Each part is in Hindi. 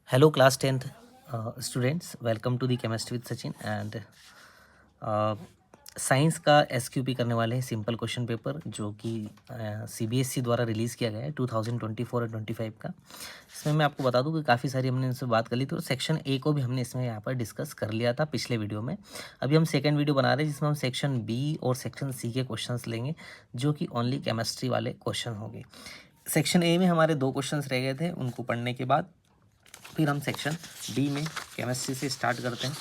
Hello, class 10th students. Welcome to the Chemistry with Sachin and science का एसक्यूपी करने वाले हैं सिंपल क्वेश्चन पेपर जो कि सीबीएसई द्वारा रिलीज़ किया गया है 2024 और 25 का। इसमें मैं आपको बता दूं कि काफ़ी सारी हमने इनसे बात कर ली थी और सेक्शन ए को भी हमने इसमें यहाँ पर डिस्कस कर लिया था पिछले वीडियो में। अभी हम सेकंड वीडियो बना रहे हैं जिसमें हम सेक्शन बी और सेक्शन सी के क्वेश्चंस लेंगे जो कि ओनली केमिस्ट्री वाले क्वेश्चन होंगे। सेक्शन ए में हमारे 2 क्वेश्चन रह गए थे, उनको पढ़ने के बाद फिर हम सेक्शन बी में केमिस्ट्री से स्टार्ट करते हैं।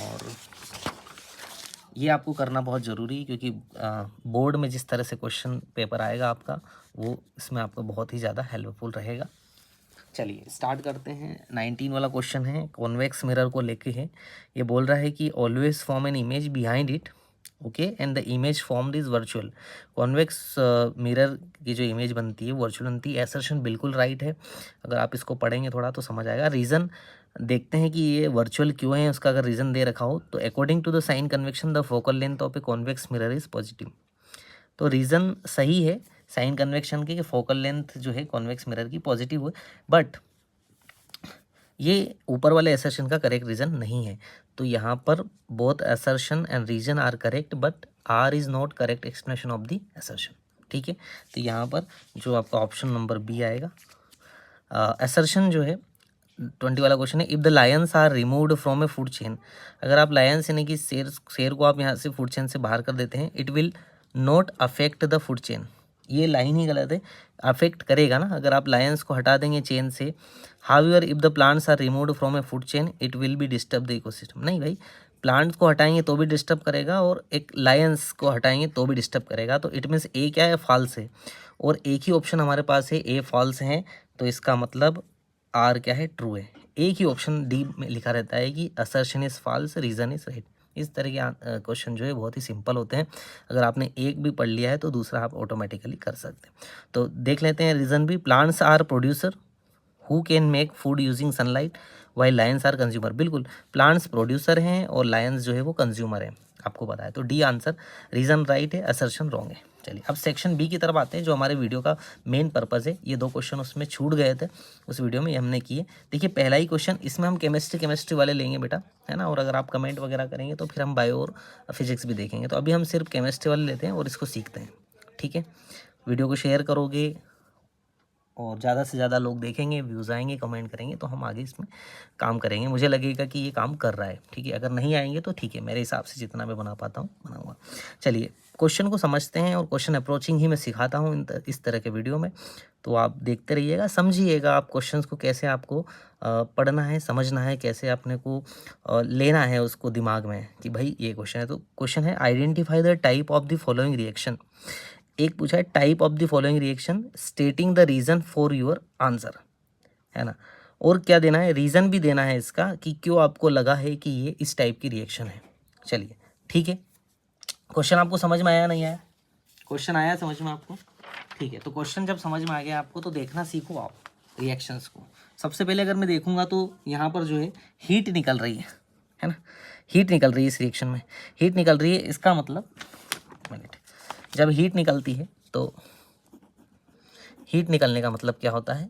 और ये आपको करना बहुत ज़रूरी है क्योंकि बोर्ड में जिस तरह से क्वेश्चन पेपर आएगा आपका वो इसमें आपको बहुत ही ज़्यादा हेल्पफुल रहेगा। चलिए स्टार्ट करते हैं। 19 वाला क्वेश्चन है, कॉन्वेक्स मिरर को लेके है। ये बोल रहा है कि always form an image behind it, okay, and the image formed is virtual. Convex mirror की जो इमेज बनती है वर्चुअल बनती है। एसर्शन बिल्कुल राइट है। अगर आप इसको पढ़ेंगे थोड़ा तो समझ आएगा। रीज़न देखते हैं कि ये वर्चुअल क्यों है, उसका अगर रीज़न दे रखा हो तो according to the sign convention the focal length of a convex mirror is positive. तो रीज़न सही है साइन कन्वेक्शन के कि फोकल लेंथ जो है कॉन्वेक्स मिरर की पॉजिटिव है, बट ये ऊपर वाले असर्शन का करेक्ट रीज़न नहीं है। तो यहाँ पर both assertion and reason are correct but R is not correct explanation of the assertion. ठीक है, तो यहाँ पर जो आपका ऑप्शन नंबर बी आएगा। असर्शन जो है 20 वाला क्वेश्चन है, if the lions are removed from a food chain. अगर आप लायंस यानी कि शेर को आप यहाँ से फूड चेन से बाहर कर देते हैं, it will not affect the food chain. ये लाइन ही गलत है, अफेक्ट करेगा ना अगर आप लायंस को हटा देंगे चेन से। However if the plants are removed from a food chain it will be disturb the ecosystem. नहीं भाई, प्लांट्स को हटाएंगे तो भी डिस्टर्ब करेगा और एक लायंस को हटाएंगे तो भी डिस्टर्ब करेगा। तो इट मीन्स ए क्या है, फॉल्स है, और एक ही ऑप्शन हमारे पास है, ए फॉल्स है। तो इसका मतलब आर क्या है, ट्रू है। एक ही ऑप्शन डी में लिखा रहता है कि assertion is false, reason is right. इस तरह के क्वेश्चन जो है बहुत ही सिंपल होते हैं। अगर आपने एक भी पढ़ लिया है तो दूसरा आप ऑटोमेटिकली कर सकते हैं। तो देख लेते हैं रीजन भी। Plants are producer who can make food using sunlight while lions are consumer. बिल्कुल, प्लांट्स प्रोड्यूसर हैं और लायंस जो है वो कंज्यूमर है, आपको पता है। तो डी आंसर, रीजन राइट है, असर्शन रॉन्ग है। चलिए अब सेक्शन बी की तरफ आते हैं जो हमारे वीडियो का मेन पर्पज़ है। ये 2 क्वेश्चन उसमें छूट गए थे उस वीडियो में, ये हमने किए। देखिए पहला ही क्वेश्चन, इसमें हम केमिस्ट्री वाले लेंगे बेटा, है ना, और अगर आप कमेंट वगैरह करेंगे तो फिर हम बायो और फिजिक्स भी देखेंगे। तो अभी हम सिर्फ केमिस्ट्री वाले लेते हैं और इसको सीखते हैं। ठीक है, वीडियो को शेयर करोगे और ज़्यादा से ज़्यादा लोग देखेंगे, व्यूज़ आएंगे, कमेंट करेंगे तो हम आगे इसमें काम करेंगे। मुझे लगेगा कि ये काम कर रहा है। ठीक है, अगर नहीं आएंगे तो ठीक है, मेरे हिसाब से जितना मैं बना पाता हूँ बनाऊँगा। चलिए क्वेश्चन को समझते हैं, और क्वेश्चन अप्रोचिंग ही मैं सिखाता हूँ इस तरह के वीडियो में। तो आप देखते रहिएगा, समझिएगा आप क्वेश्चंस को कैसे आपको पढ़ना है, समझना है, कैसे अपने को लेना है उसको दिमाग में कि भाई ये क्वेश्चन है। तो क्वेश्चन है, identify the type of the following reaction. एक पूछा है type of the following reaction stating the reason for your answer, है ना। और क्या देना है, रीज़न भी देना है इसका कि क्यों आपको लगा है कि ये इस टाइप की रिएक्शन है। चलिए ठीक है, क्वेश्चन आपको समझ में आया नहीं आया? क्वेश्चन आया समझ में आपको? ठीक है, तो क्वेश्चन जब समझ में आ गया आपको तो देखना सीखो आप रिएक्शंस को। सबसे पहले अगर मैं देखूंगा तो यहाँ पर जो है हीट निकल रही है ना, हीट निकल रही है इस रिएक्शन में, हीट निकल रही है। इसका मतलब मिनट, जब हीट निकलती है तो हीट निकलने का मतलब क्या होता है,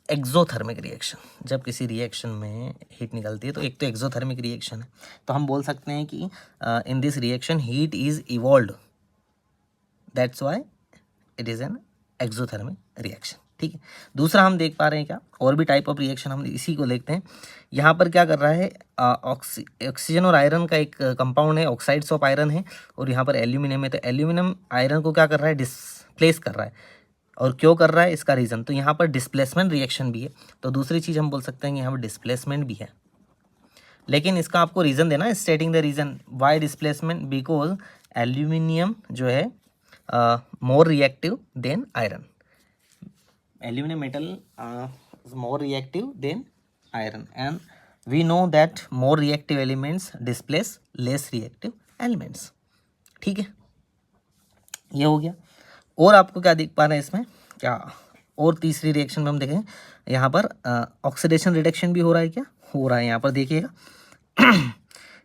एक्सोथर्मिक रिएक्शन। जब किसी रिएक्शन में हीट निकलती है तो एक तो एक्सोथर्मिक रिएक्शन है, तो हम बोल सकते हैं कि in this reaction heat is evolved, that's why it is an exothermic reaction. ठीक है, दूसरा हम देख पा रहे हैं क्या, और भी टाइप ऑफ रिएक्शन हम इसी को देखते हैं। यहाँ पर क्या कर रहा है, ऑक्सीजन और आयरन का एक कंपाउंड है, ऑक्साइड्स ऑफ आयरन है, और यहाँ पर एल्यूमिनियम है। तो एल्यूमिनियम आयरन को क्या कर रहा है, डिस्प्लेस कर रहा है। और क्यों कर रहा है, इसका रीज़न, तो यहाँ पर डिस्प्लेसमेंट रिएक्शन भी है। तो दूसरी चीज़ हम बोल सकते हैं कि यहाँ पर डिस्प्लेसमेंट भी है, लेकिन इसका आपको रीज़न देना है, stating the reason why displacement, because aluminium जो है more reactive than iron. Aluminium metal more reactive than iron, and we know that more reactive elements displace less reactive elements. ठीक है, ये हो गया। और आपको क्या देख पा रहे हैं इसमें क्या, और तीसरी रिएक्शन में हम देखें यहाँ पर ऑक्सीडेशन रिडक्शन भी हो रहा है। क्या हो रहा है यहाँ पर देखिएगा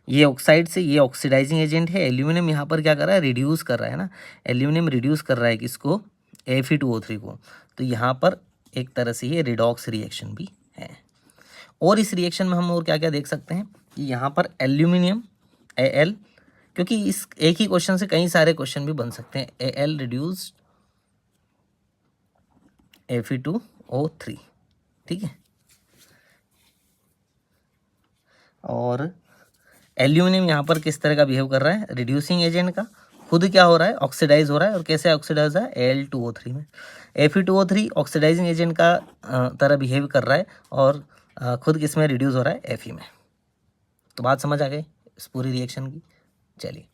ये ऑक्साइड से ये ऑक्सीडाइजिंग एजेंट है, एल्यूमिनियम यहाँ पर क्या कर रहा है, रिड्यूस कर रहा है ना, एल्यूमिनियम रिड्यूस कर रहा है किसको, Fe2O3 को। तो यहाँ पर एक तरह से ये रिडॉक्स रिएक्शन भी है। और इस रिएक्शन में हम और क्या क्या देख सकते हैं कि यहाँ पर एल्यूमिनियम Al, क्योंकि इस एक ही क्वेश्चन से कई सारे क्वेश्चन भी बन सकते हैं। Al रिड्यूस्ड Fe2O3, ठीक है। और एल्यूमिनियम यहाँ पर किस तरह का बिहेव कर रहा है, रिड्यूसिंग एजेंट का, खुद क्या हो रहा है, ऑक्सीडाइज हो रहा है। और कैसे ऑक्सीडाइज है, Al2O3 में। Fe2O3 ऑक्सीडाइजिंग एजेंट का तरह बिहेव कर रहा है और खुद किस में रिड्यूस हो रहा है, Fe में। तो बात समझ आ गई इस पूरी रिएक्शन की। चलिए,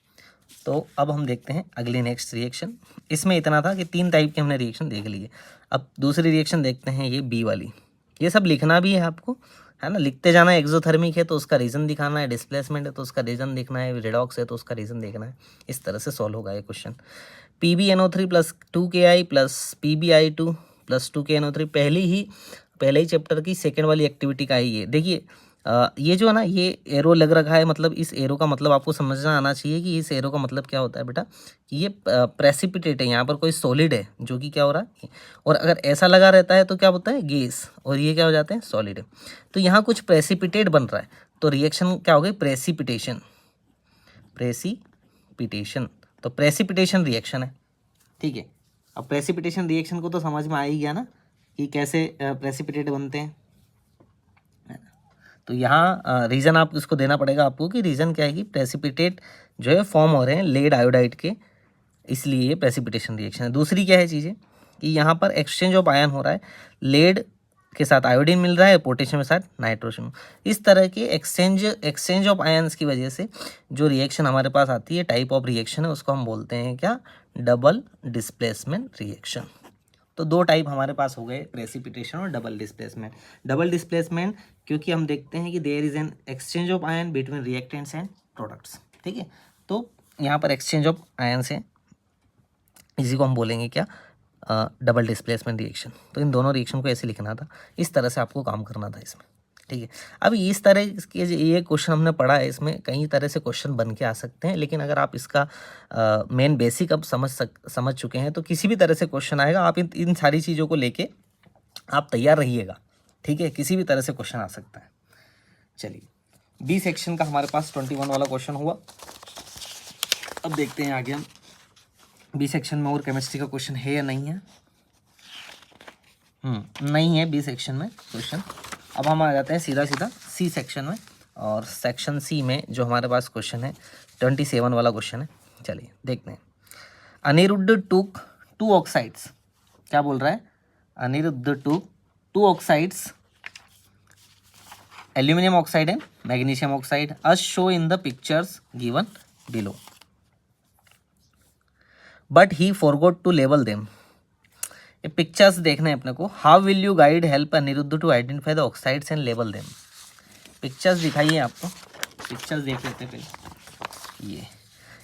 तो अब हम देखते हैं अगली नेक्स्ट रिएक्शन। इसमें इतना था कि 3 टाइप के हमने रिएक्शन देख लिए। अब दूसरी रिएक्शन देखते हैं, ये बी वाली। ये सब लिखना भी है आपको, है ना, लिखते जाना है। एक्सोथर्मिक है तो उसका रीज़न दिखाना है, डिस्प्लेसमेंट है तो उसका रीज़न देखना है, रिडॉक्स है तो उसका रीज़न देखना है। इस तरह से सॉल्व होगा ये question. PbNO3 plus 2Ki plus PbI2 plus 2KNO3 पहले ही चैप्टर की सेकेंड वाली एक्टिविटी का ही है। देखिए ये जो है ना, ये एरो लग रखा है, मतलब इस एरो का मतलब आपको समझना आना चाहिए कि इस एरो का मतलब क्या होता है बेटा, कि ये प्रेसिपिटेट है, यहाँ पर कोई सॉलिड है जो कि क्या हो रहा है। और अगर ऐसा लगा रहता है तो क्या होता है, गैस, और ये क्या हो जाते हैं, सॉलिड है। तो यहाँ कुछ प्रेसिपिटेट बन रहा है, तो रिएक्शन क्या हो गई, प्रेसिपिटेशन। तो प्रेसिपिटेशन रिएक्शन है, ठीक है। अब प्रेसिपिटेशन रिएक्शन को तो समझ में आ ही गया ना कि कैसे प्रेसिपिटेट बनते हैं। तो यहाँ रीज़न आप इसको देना पड़ेगा आपको कि रीज़न क्या है कि प्रेसिपिटेट जो है फॉर्म हो रहे हैं लेड आयोडाइड के, इसलिए ये प्रेसिपिटेशन रिएक्शन है। दूसरी क्या है चीज़ें कि यहाँ पर एक्सचेंज ऑफ आयन हो रहा है, लेड के साथ आयोडीन मिल रहा है, पोटेशियम के साथ नाइट्रोजन। इस तरह के एक्सचेंज ऑफ आयन्स की वजह से जो रिएक्शन हमारे पास आती है, टाइप ऑफ रिएक्शन है, उसको हम बोलते हैं क्या, डबल डिस्प्लेसमेंट रिएक्शन। तो 2 टाइप हमारे पास हो गए, प्रेसिपिटेशन और डबल डिस्प्लेसमेंट। डबल डिस्प्लेसमेंट क्योंकि हम देखते हैं कि there is an exchange of ion between reactants and products, ठीक है। तो यहाँ पर एक्सचेंज ऑफ आयन से इसी को हम बोलेंगे क्या, डबल डिस्प्लेसमेंट रिएक्शन। तो इन दोनों रिएक्शन को ऐसे लिखना था, इस तरह से आपको काम करना था इसमें, ठीक है। अब इस तरह के ये क्वेश्चन हमने पढ़ा है, इसमें कई तरह से क्वेश्चन बन के आ सकते हैं, लेकिन अगर आप इसका मेन बेसिक अब समझ चुके हैं तो किसी भी तरह से क्वेश्चन आएगा, आप इन सारी चीज़ों को लेके आप तैयार रहिएगा, ठीक है। किसी भी तरह से क्वेश्चन आ सकता है। चलिए, बी सेक्शन का हमारे पास 21 वाला क्वेश्चन हुआ। अब देखते हैं आगे हम बी सेक्शन में और केमिस्ट्री का क्वेश्चन है या नहीं है। नहीं है बी सेक्शन में क्वेश्चन। अब हम आ जाते हैं सीधा सी सेक्शन में, और सेक्शन सी में जो हमारे पास क्वेश्चन है 27 वाला क्वेश्चन है। चलिए देखते हैं। अनिरुद्ध टूक 2 ऑक्साइड्स, क्या बोल रहा है, अनिरुद्ध टूक 2 oxides, aluminium oxide and magnesium oxide, as show in the pictures given below, but he forgot to label them। ये पिक्चर्स देखना है अपने को। How will you guide help Anirudh to identify the oxides and label them. Pictures दिखाइए आपको, पिक्चर्स देख लेते हैं पहले।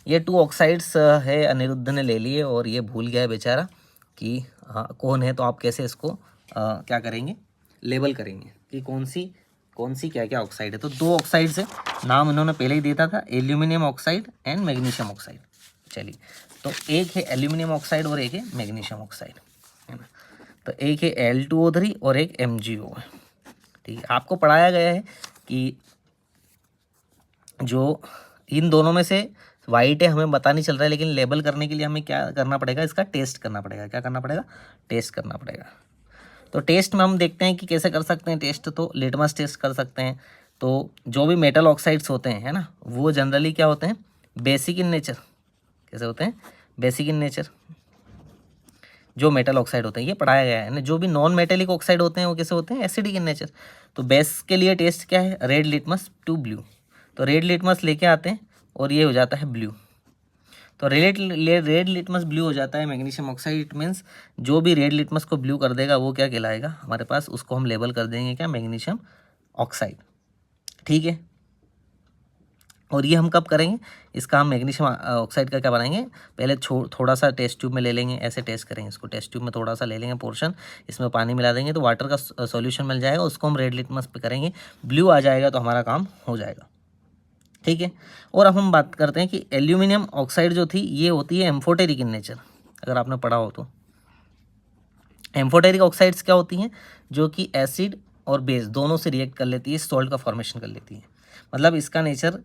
ये 2 ऑक्साइड्स है, अनिरुद्ध ने ले लिए और ये भूल गया है बेचारा कि कौन है। तो आप कैसे इसको क्या करेंगे, लेबल करेंगे कि कौन सी क्या क्या ऑक्साइड है। तो 2 ऑक्साइड्स है, नाम इन्होंने पहले ही देता था, aluminium oxide and magnesium oxide. चलिए, तो एक है एल्यूमिनियम ऑक्साइड और एक है मैग्नीशियम ऑक्साइड, है ना। तो एक है Al2O3 और एक MgO है, ठीक है। आपको पढ़ाया गया है कि जो इन दोनों में से वाइट है, हमें पता नहीं चल रहा है, लेकिन लेबल करने के लिए हमें क्या करना पड़ेगा, इसका टेस्ट करना पड़ेगा। क्या करना पड़ेगा, टेस्ट करना पड़ेगा। तो टेस्ट में हम देखते हैं कि कैसे कर सकते हैं टेस्ट। तो लिटमस टेस्ट कर सकते हैं। तो जो भी मेटल ऑक्साइड्स होते हैं, है ना, वो जनरली क्या होते हैं, बेसिक इन नेचर। कैसे होते हैं, बेसिक इन नेचर। जो मेटल ऑक्साइड होते हैं, ये पढ़ाया गया है ना। जो भी नॉन मेटेलिक ऑक्साइड होते हैं वो कैसे होते हैं, एसिडिक इन नेचर। तो बेस के लिए टेस्ट क्या है, रेड लिटमस टू ब्लू। तो रेड लिटमस लेके आते हैं और ये हो जाता है ब्लू। तो रेड लिटमस ब्लू हो जाता है मैग्नीशियम ऑक्साइड। इट मीन्स जो भी रेड लिटमस को ब्लू कर देगा वो क्या कहलाएगा हमारे पास, उसको हम लेबल कर देंगे क्या, मैग्नीशियम ऑक्साइड, ठीक है। और ये हम कब करेंगे, इसका हम मैग्नीशियम ऑक्साइड का क्या बनाएंगे, पहले थोड़ा सा टेस्ट ट्यूब में ले लेंगे, ऐसे टेस्ट करेंगे इसको। टेस्ट ट्यूब में थोड़ा सा ले लेंगे पोर्शन, इसमें पानी मिला देंगे तो वाटर का सॉल्यूशन मिल जाएगा, उसको हम रेड लिटमस पे करेंगे, ब्लू आ जाएगा तो हमारा काम हो जाएगा, ठीक है। और अब हम बात करते हैं कि एल्यूमिनियम ऑक्साइड जो थी ये होती है एम्फोटेरिक इन नेचर, अगर आपने पढ़ा हो तो। एम्फोटेरिक ऑक्साइड्स क्या होती हैं, जो कि एसिड और बेस दोनों से रिएक्ट कर लेती है, सॉल्ट का फॉर्मेशन कर लेती है, मतलब इसका नेचर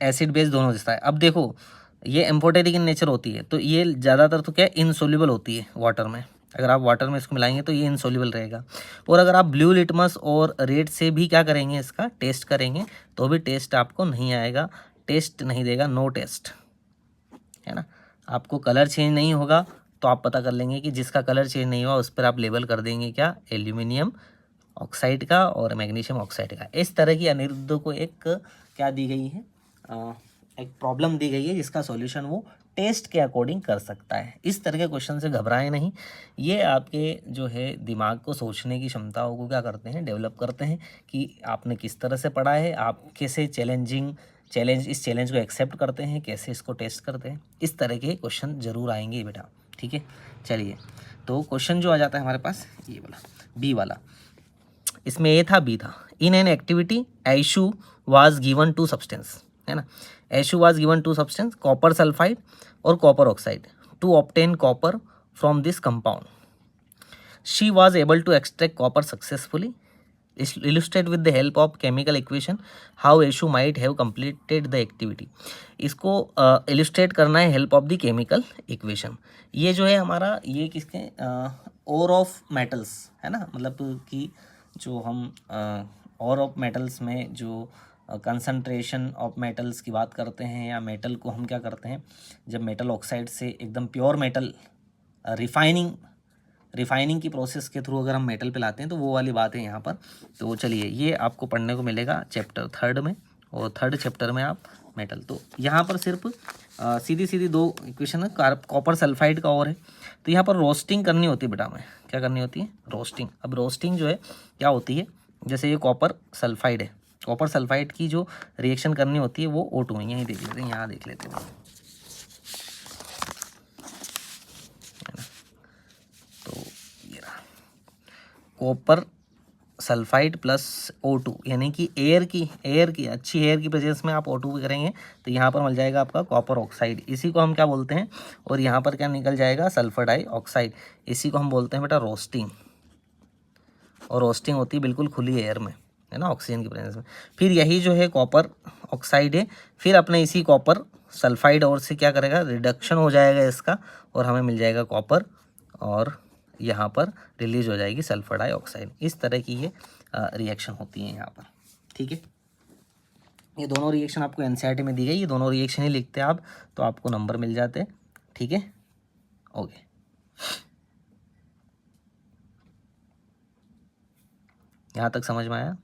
एसिड बेस दोनों जैसा है। अब देखो ये एम्फोटेरिक इन नेचर होती है, तो ये ज़्यादातर तो क्या इनसोल्यूबल होती है वाटर में, अगर आप वाटर में इसको मिलाएंगे तो ये इनसोल्यूबल रहेगा। और अगर आप ब्लू लिटमस और रेड से भी क्या करेंगे, इसका टेस्ट करेंगे, तो भी टेस्ट आपको नहीं आएगा, टेस्ट नहीं देगा, नो टेस्ट, है ना। आपको कलर चेंज नहीं होगा, तो आप पता कर लेंगे कि जिसका कलर चेंज नहीं हुआ उस पर आप लेबल कर देंगे क्या, एल्यूमिनियम ऑक्साइड का और मैग्नीशियम ऑक्साइड का। इस तरह की अनिरुद्ध को एक क्या दी गई है, एक प्रॉब्लम दी गई है जिसका सॉल्यूशन वो टेस्ट के अकॉर्डिंग कर सकता है। इस तरह के क्वेश्चन से घबराएं नहीं, ये आपके जो है दिमाग को सोचने की क्षमताओं को क्या करते हैं, डेवलप करते हैं कि आपने किस तरह से पढ़ा है, आप कैसे इस चैलेंज को एक्सेप्ट करते हैं, कैसे इसको टेस्ट करते हैं। इस तरह के क्वेश्चन जरूर आएंगे बेटा, ठीक है। चलिए, तो क्वेश्चन जो आ जाता है हमारे पास ये वाला, बी वाला, इसमें ए था बी था। In an activity Aishu was given to substance, है ना, Aishu was given to substance copper sulphide और copper oxide to obtain copper from this compound. She was able to extract copper successfully. illustrate with the help of chemical equation how Aishu might have completed the activity। इसको illustrate करना है help of the chemical equation. ये जो है हमारा ये किसके और ऑफ मेटल्स, है ना, मतलब कि जो हम और ऑफ मेटल्स में जो कंसंट्रेशन ऑफ मेटल्स की बात करते हैं, या मेटल को हम क्या करते हैं, जब मेटल ऑक्साइड से एकदम प्योर मेटल रिफाइनिंग की प्रोसेस के थ्रू अगर हम मेटल पे लाते हैं, तो वो वाली बात है यहाँ पर। तो चलिए, ये आपको पढ़ने को मिलेगा चैप्टर 3 में, और 3rd चैप्टर में आप मेटल। तो यहाँ पर सिर्फ सीधी सीधी दो इक्वेशन है, कॉपर सल्फाइड का और है। तो यहाँ पर रोस्टिंग करनी होती है बेटा, हमें क्या करनी होती है, रोस्टिंग। अब रोस्टिंग जो है क्या होती है, जैसे ये कॉपर सल्फाइड है, कॉपर सल्फाइड की जो रिएक्शन करनी होती है वो O2 में, यहीं देख लेते हैं, यहाँ देख लेते हैं। कॉपर सल्फाइड प्लस O2, यानी कि एयर की अच्छी एयर की प्रेजेंस में आप O2 भी करेंगे, तो यहाँ पर मिल जाएगा आपका कॉपर ऑक्साइड, इसी को हम क्या बोलते हैं। और यहाँ पर क्या निकल जाएगा, सल्फर डाइऑक्साइड, इसी को हम बोलते हैं बेटा रोस्टिंग। और रोस्टिंग होती है बिल्कुल खुली एयर में, है ना, ऑक्सीजन की प्रेजेंस में। फिर यही जो है कॉपर ऑक्साइड है, फिर अपने इसी कॉपर सल्फाइड और से क्या करेगा, रिडक्शन हो जाएगा इसका, और हमें मिल जाएगा कॉपर, और यहाँ पर रिलीज हो जाएगी सल्फर डाइऑक्साइड। इस तरह की ये रिएक्शन होती है यहाँ पर, ठीक है। ये दोनों रिएक्शन आपको एनसीईआरटी में दी गई, ये दोनों रिएक्शन ही लिखते हैं आप, तो आपको नंबर मिल जाते हैं, ठीक है, ओके। यहाँ तक समझ में आया।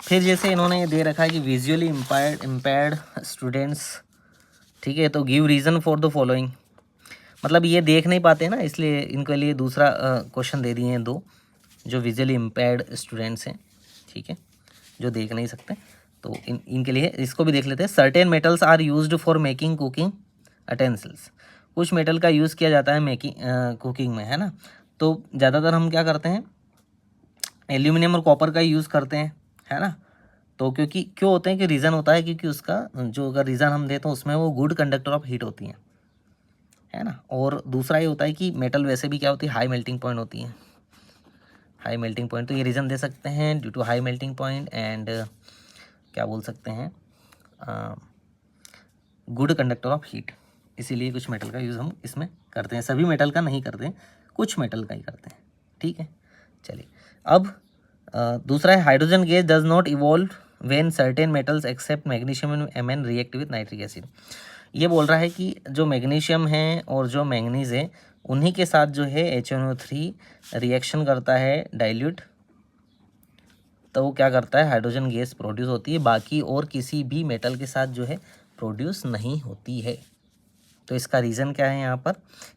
फिर जैसे इन्होंने ये दे रखा है कि विजुअली इम्पेयर्ड स्टूडेंट्स, ठीक है, तो give reason for the following, मतलब ये देख नहीं पाते ना, इसलिए इनके लिए दूसरा क्वेश्चन दे दिए हैं दो, जो विजुअली इम्पेयर्ड स्टूडेंट्स हैं, ठीक है, जो देख नहीं सकते, तो इनके लिए इसको भी देख लेते हैं। Certain metals are used for making cooking utensils, कुछ मेटल का यूज़ किया जाता है कुकिंग में, है ना। तो ज़्यादातर हम क्या करते हैं, एल्यूमिनियम और कॉपर का यूज़ करते हैं, है ना। तो क्योंकि क्यों होते हैं कि रीज़न होता है, क्योंकि उसका जो अगर रीज़न हम देते हैं उसमें वो गुड कंडक्टर ऑफ हीट होती हैं, है ना। और दूसरा ये होता है कि मेटल वैसे भी क्या होती है, हाई मेल्टिंग पॉइंट होती है, हाई मेल्टिंग पॉइंट। तो ये रीज़न दे सकते हैं, due to high melting point and क्या बोल सकते हैं, गुड कंडक्टर ऑफ हीट, इसीलिए कुछ मेटल का यूज़ हम इसमें करते हैं, सभी मेटल का नहीं करते हैं, कुछ मेटल का ही करते हैं, ठीक है। चलिए, अब दूसरा है hydrogen gas does not evolve when certain metals accept magnesium and Mn react with nitric acid. ये बोल रहा है कि जो मैग्नीशियम है और जो मैंगनीज है, उन्हीं के साथ जो है HNO3 रिएक्शन करता है डाइल्यूट, तो वो क्या करता है, हाइड्रोजन गैस प्रोड्यूस होती है, बाकी और किसी भी मेटल के साथ जो है प्रोड्यूस नहीं होती है। तो इसका रीज़न क्या है यहाँ पर,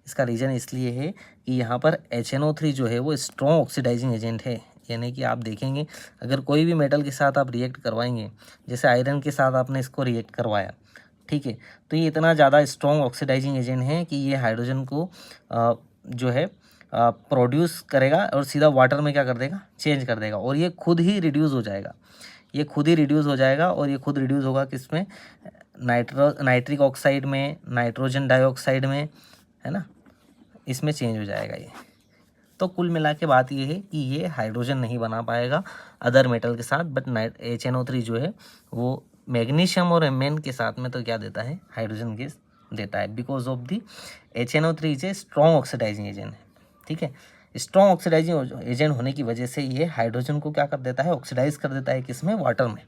इसका रीज़न इसलिए है कि यहाँ पर HNO3 जो है वो स्ट्रॉन्ग ऑक्सीडाइजिंग एजेंट है, यानी कि आप देखेंगे अगर कोई भी मेटल के साथ आप रिएक्ट करवाएंगे, जैसे आयरन के साथ आपने इसको रिएक्ट करवाया, ठीक है, तो ये इतना ज़्यादा स्ट्रॉन्ग ऑक्सीडाइजिंग एजेंट है कि ये हाइड्रोजन को जो है प्रोड्यूस करेगा और सीधा वाटर में क्या कर देगा, चेंज कर देगा, और ये खुद ही रिड्यूस हो जाएगा, ये खुद ही रिड्यूस हो जाएगा। और ये खुद रिड्यूस होगा किस में, नाइट्रिक ऑक्साइड में, नाइट्रोजन डाइऑक्साइड में, है ना, इसमें चेंज हो जाएगा ये। तो कुल मिला के बात ये है कि ये हाइड्रोजन नहीं बना पाएगा अदर मेटल के साथ, बट HNO3 जो है वो मैग्नीशियम और Mn के साथ में तो क्या देता है, हाइड्रोजन गैस देता है, because of the HNO3 is a strong oxidizing agent है। ठीक है, स्ट्रॉन्ग ऑक्सीडाइजिंग एजेंट होने की वजह से ये हाइड्रोजन को क्या कर देता है, ऑक्सीडाइज कर देता है, किसमें, वाटर में।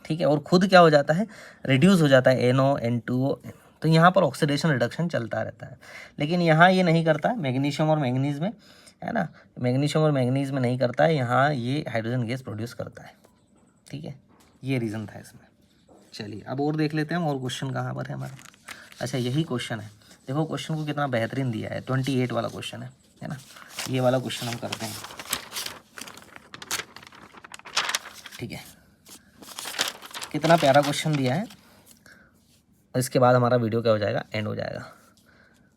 ठीक है, और खुद क्या हो जाता है, रिड्यूस हो जाता है, NO N2O। तो यहाँ पर ऑक्सीडेशन रिडक्शन चलता रहता है, लेकिन यहाँ ये नहीं करता मैग्नीशियम और मैंगनीज में, है ना, मैग्नीशियम और मैंगनीज में नहीं करता है, यहाँ ये हाइड्रोजन गैस प्रोड्यूस करता है। ठीक है, ये रीज़न था इसमें। चलिए अब और देख लेते हैं, और क्वेश्चन कहाँ पर है हमारे पास। अच्छा, यही क्वेश्चन है, देखो क्वेश्चन को कितना बेहतरीन दिया है, 28 वाला क्वेश्चन है ना। ये वाला क्वेश्चन हम करते हैं। ठीक है, कितना प्यारा क्वेश्चन दिया है, इसके बाद हमारा वीडियो क्या हो जाएगा, एंड हो जाएगा।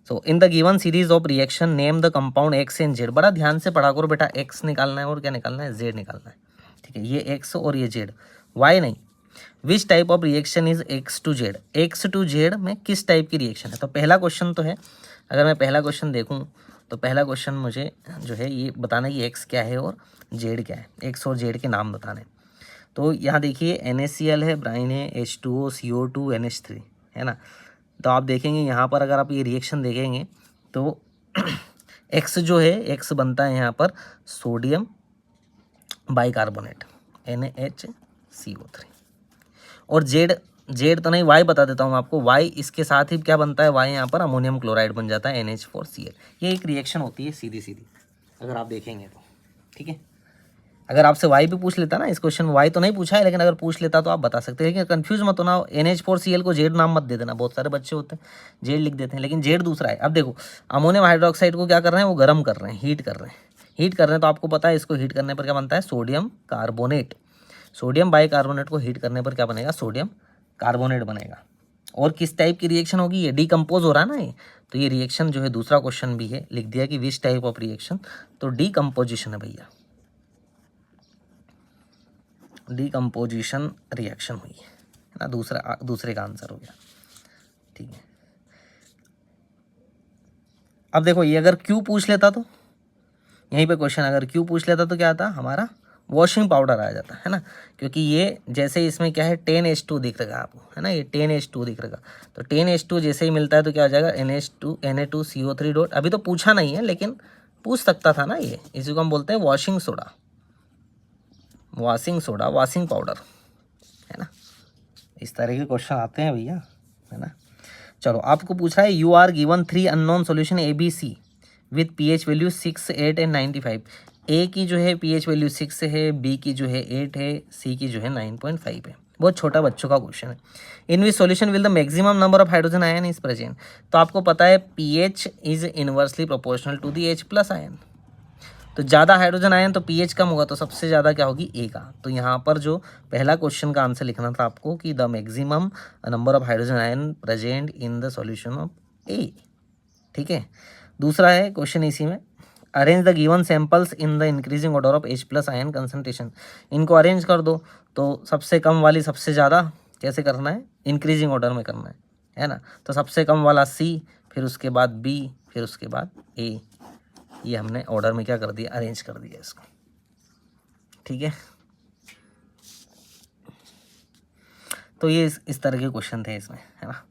So in the given series of reaction name the compound X and Z. बड़ा ध्यान से पढ़ा करो बेटा, एक्स निकालना है और क्या निकालना है, जेड निकालना है। ठीक है, ये एक्स और ये जेड, वाई नहीं। Which type of reaction is X to Z, X to Z में किस टाइप की रिएक्शन है। तो पहला क्वेश्चन तो है, अगर मैं पहला क्वेश्चन देखूँ तो पहला क्वेश्चन मुझे जो है ये बताना कि एक्स क्या है और जेड क्या है, एक्स और जेड के नाम बताने। तो यहाँ देखिए NaCl है, ब्राइन है, H2O, CO2, NH3, है ना। तो आप देखेंगे यहाँ पर, अगर आप ये रिएक्शन देखेंगे तो एक्स जो है, एक्स बनता है यहाँ पर सोडियम बाइकार्बोनेट NaHCO3, और जेड तो नहीं, वाई बता देता हूँ आपको, वाई इसके साथ ही क्या बनता है, वाई यहाँ पर अमोनियम क्लोराइड बन जाता है NH4Cl। ये एक रिएक्शन होती है सीधी सीधी, अगर आप देखेंगे तो। ठीक है, अगर आपसे वाई भी पूछ लेता ना, इस क्वेश्चन वाई तो नहीं पूछा है, लेकिन अगर पूछ लेता तो आप बता सकते हैं। लेकिन कंफ्यूज मत होना, NH4Cl को जेड नाम मत दे देना, बहुत सारे बच्चे होते हैं जेड लिख देते हैं, लेकिन जेड दूसरा है। अब देखो, अमोनियम हाइड्रोक्साइड को क्या कर रहे हैं, वो गर्म कर रहे हैं, हीट कर रहे हैं, तो आपको पता है इसको हीट करने पर क्या बनता है, सोडियम कार्बोनेट। सोडियम बाइकार्बोनेट को हीट करने पर क्या बनेगा, सोडियम कार्बोनेट बनेगा। और किस टाइप की रिएक्शन होगी, ये डीकम्पोज हो रहा है ना ये, तो ये रिएक्शन जो है, दूसरा क्वेश्चन भी है, लिख दिया कि विच टाइप ऑफ रिएक्शन, तो डीकम्पोजिशन है भैया, डीकम्पोजिशन रिएक्शन हुई है ना, दूसरे का आंसर हो गया। ठीक है, अब देखो ये अगर क्यू पूछ लेता तो, यहीं पे क्वेश्चन अगर क्यू पूछ लेता तो क्या आता, हमारा वॉशिंग पाउडर आ जाता है ना, क्योंकि ये जैसे इसमें क्या है 10H2 दिख रहा है आपको, है ना, ये 10H2 दिख रहा, तो 10H2 जैसे ही मिलता है तो क्या हो जाएगा, Na2CO3 डॉट। अभी तो पूछा नहीं है, लेकिन पूछ सकता था ना ये, इसी को हम बोलते हैं वॉशिंग सोडा, वॉशिंग पाउडर, है ना। इस तरह के क्वेश्चन आते हैं भैया, है ना। चलो, आपको पूछा है you are given 3 unknown solution ABC with pH value 6, 8 and 95। A की जो है pH वैल्यू 6 है, बी की जो है 8 है, सी की जो है 9.5 है। बहुत छोटा बच्चों का क्वेश्चन है। In which solution will the maximum number of hydrogen ion is present. तो आपको पता है pH is inversely proportional to the H+ ion. तो ज़्यादा हाइड्रोजन आयन तो pH कम होगा, तो सबसे ज़्यादा क्या होगी, A का। तो यहाँ पर जो पहला क्वेश्चन का आंसर लिखना था आपको कि the maximum number of hydrogen ion present in the solution of A। ठीक है, दूसरा है क्वेश्चन इसी में, arrange the given samples in the increasing order of H+ ion concentration. इनको अरेंज कर दो, तो सबसे कम वाली सबसे ज़्यादा कैसे करना है, इंक्रीजिंग ऑर्डर में करना है ना। तो सबसे कम वाला C, फिर उसके बाद B, फिर उसके बाद A। ये हमने ऑर्डर में क्या कर दिया, अरेंज कर दिया इसको। ठीक है, तो ये इस तरह के क्वेश्चन थे इसमें, है ना।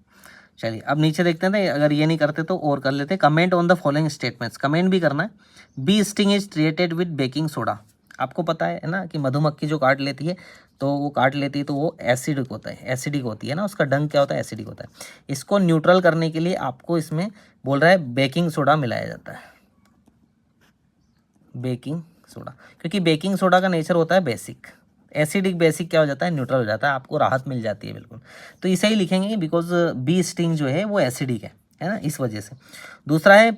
चलिए अब नीचे देखते हैं, अगर ये नहीं करते तो और कर लेते। Comment on the following statements, comment भी करना है। Bee sting is treated with baking soda. आपको पता है ना कि मधुमक्खी जो काट लेती है तो वो एसिडिक होता है, एसिडिक होती है ना, उसका डंक क्या होता है, एसिडिक होता है। इसको न्यूट्रल करने के लिए आपको इसमें बोल रहा है बेकिंग सोडा मिलाया जाता है, बेकिंग सोडा, क्योंकि बेकिंग सोडा का नेचर होता है बेसिक। एसिडिक बेसिक क्या हो जाता है, न्यूट्रल हो जाता है, आपको राहत मिल जाती है बिल्कुल। तो इसे ही लिखेंगे, बिकॉज बी स्टिंग जो है वो एसिडिक है ना, इस वजह से। दूसरा है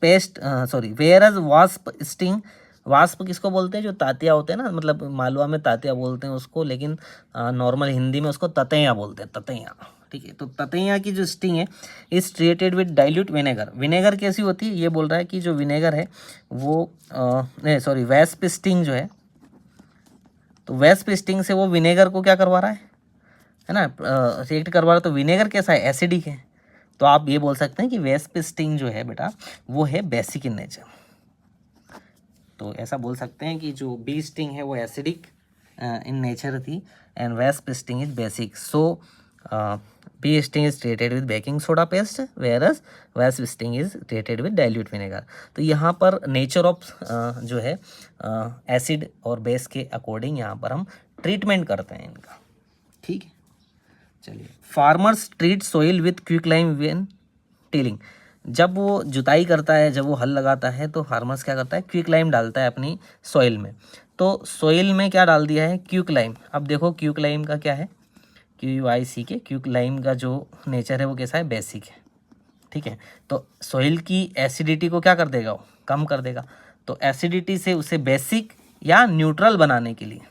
वेयरएज वास्प स्टिंग। वास्प किसको बोलते हैं, जो तातिया होते हैं ना, मतलब मालवा में तातिया बोलते हैं उसको, लेकिन नॉर्मल हिंदी में उसको ततैया बोलते हैं, ततैया। ठीक है, तो ततैया की जो स्टिंग है is treated with dilute vinegar. Vinegar कैसी होती है, ये बोल रहा है कि जो विनेगर है वो वेस्प स्टिंग जो है, तो वेस्प स्टिंग से वो विनेगर को क्या करवा रहा है ना, रिएक्ट करवा रहा है। तो विनेगर कैसा है, एसिडिक है, तो आप ये बोल सकते हैं कि वेस्प स्टिंग जो है बेटा वो है बेसिक इन नेचर। तो ऐसा बोल सकते हैं कि जो बी स्टिंग है वो एसिडिक इन नेचर थी and wasp sting is basic. So bee sting is treated with baking soda paste versus wasp sting is treated with dilute vinegar. तो यहाँ पर नेचर ऑफ जो है एसिड और बेस के अकॉर्डिंग यहाँ पर हम ट्रीटमेंट करते हैं इनका, ठीक है। चलिए, farmers treat soil with quicklime when tilling. जब वो जुताई करता है, जब वो हल लगाता है तो फार्मर्स क्या करता है, क्विकलाइम डालता है अपनी सॉइल में। तो सॉइल में क्या डाल दिया है, क्विकलाइम। अब देखो क्विकलाइम का क्या है, QUICK, क्विकलाइम का जो नेचर है वो कैसा है, बेसिक है, ठीक है। तो सॉइल की एसिडिटी को क्या कर देगा, वो कम कर देगा। तो एसिडिटी से उसे बेसिक या न्यूट्रल बनाने के लिए,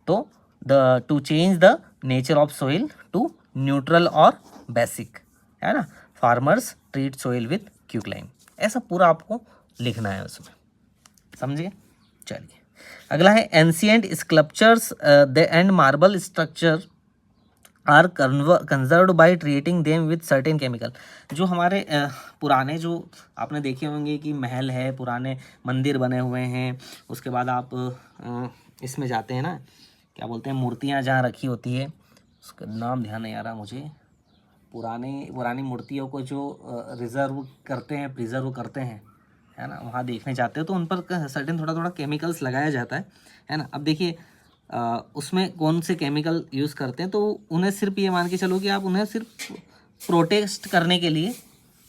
तो to change the nature of soil to neutral और बेसिक, है ना, farmers treat soil with quicklime. ऐसा पूरा आपको लिखना है उसमें, समझिए। चलिए, अगला है ancient sculptures and marble structure are conserved by treating them with certain chemical. जो हमारे पुराने, जो आपने देखे होंगे कि महल है, पुराने मंदिर बने हुए हैं, उसके बाद आप इसमें जाते हैं ना, क्या बोलते हैं, मूर्तियाँ जहाँ रखी होती है, उसका नाम ध्यान नहीं आ रहा मुझे, पुरानी मूर्तियों को जो रिजर्व करते हैं, प्रिजर्व करते हैं, है ना, वहाँ देखने जाते हो तो उन पर सर्टेन थोड़ा केमिकल्स लगाया जाता है ना। अब देखिए उसमें कौन से केमिकल यूज़ करते हैं, तो उन्हें सिर्फ ये मान के चलो कि आप उन्हें सिर्फ प्रोटेक्ट करने के लिए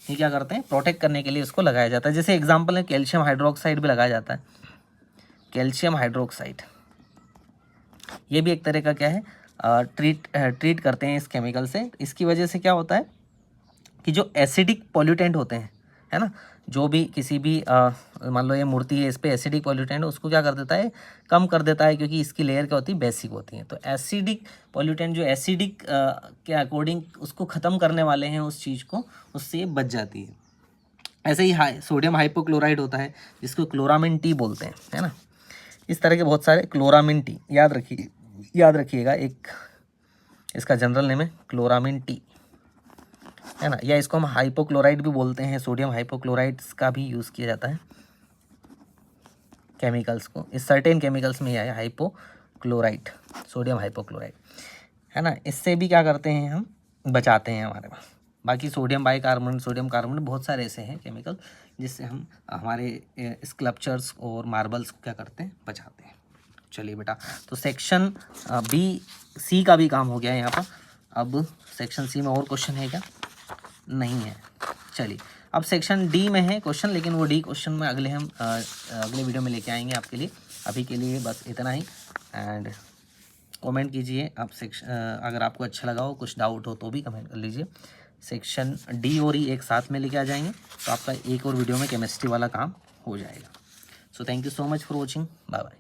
ये क्या करते हैं, प्रोटेक्ट करने के लिए उसको लगाया जाता है। जैसे एग्जांपल है कैल्शियम हाइड्रोक्साइड भी लगाया जाता है, कैल्शियम हाइड्रोक्साइड, ये भी एक तरह का क्या है, ट्रीट करते हैं इस केमिकल से। इसकी वजह से क्या होता है कि जो एसिडिक पॉल्यूटेंट होते हैं, है ना, जो भी किसी भी मान लो ये मूर्ति है, इस पे एसिडिक पॉल्यूटेंट उसको क्या कर देता है, कम कर देता है, क्योंकि इसकी लेयर क्या होती है, बेसिक होती है। तो एसिडिक पॉल्यूटेंट जो एसिडिक के अकॉर्डिंग उसको ख़त्म करने वाले हैं उस चीज़ को, उससे ये बच जाती है। ऐसे ही सोडियम हाइपोक्लोराइड होता है जिसको क्लोरामिन टी बोलते हैं, है ना। इस तरह के बहुत सारे क्लोरामिन टी याद रखिएगा, एक इसका जनरल नेम है क्लोरामिन टी, है ना, या इसको हम हाइपोक्लोराइड भी बोलते हैं। सोडियम हाइपोक्लोराइड्स का भी यूज़ किया जाता है केमिकल्स को, इस सर्टेन केमिकल्स में ही आया हाइपोक्लोराइड, सोडियम हाइपोक्लोराइड, है ना। इससे भी क्या करते हैं, हम बचाते हैं हमारे पास। बाकी सोडियम बाइकार्बोनेट, सोडियम कार्बोनेट, बहुत सारे ऐसे हैं केमिकल जिससे हम हमारे स्कल्पचर्स और मार्बल्स को क्या करते हैं, बचाते हैं। चलिए बेटा, तो सेक्शन C का भी काम हो गया है यहाँ पर। अब सेक्शन C में और क्वेश्चन है क्या, नहीं है। चलिए, अब सेक्शन D में है क्वेश्चन, लेकिन वो D क्वेश्चन में अगले वीडियो में लेके आएंगे आपके लिए। अभी के लिए बस इतना ही, एंड कमेंट कीजिए आप अगर आपको अच्छा लगा हो, कुछ डाउट हो तो भी कमेंट कर लीजिए। सेक्शन D और E एक साथ में लेके आ जाएंगे, तो आपका एक और वीडियो में केमिस्ट्री वाला काम हो जाएगा। So thank you so much for watching, bye bye.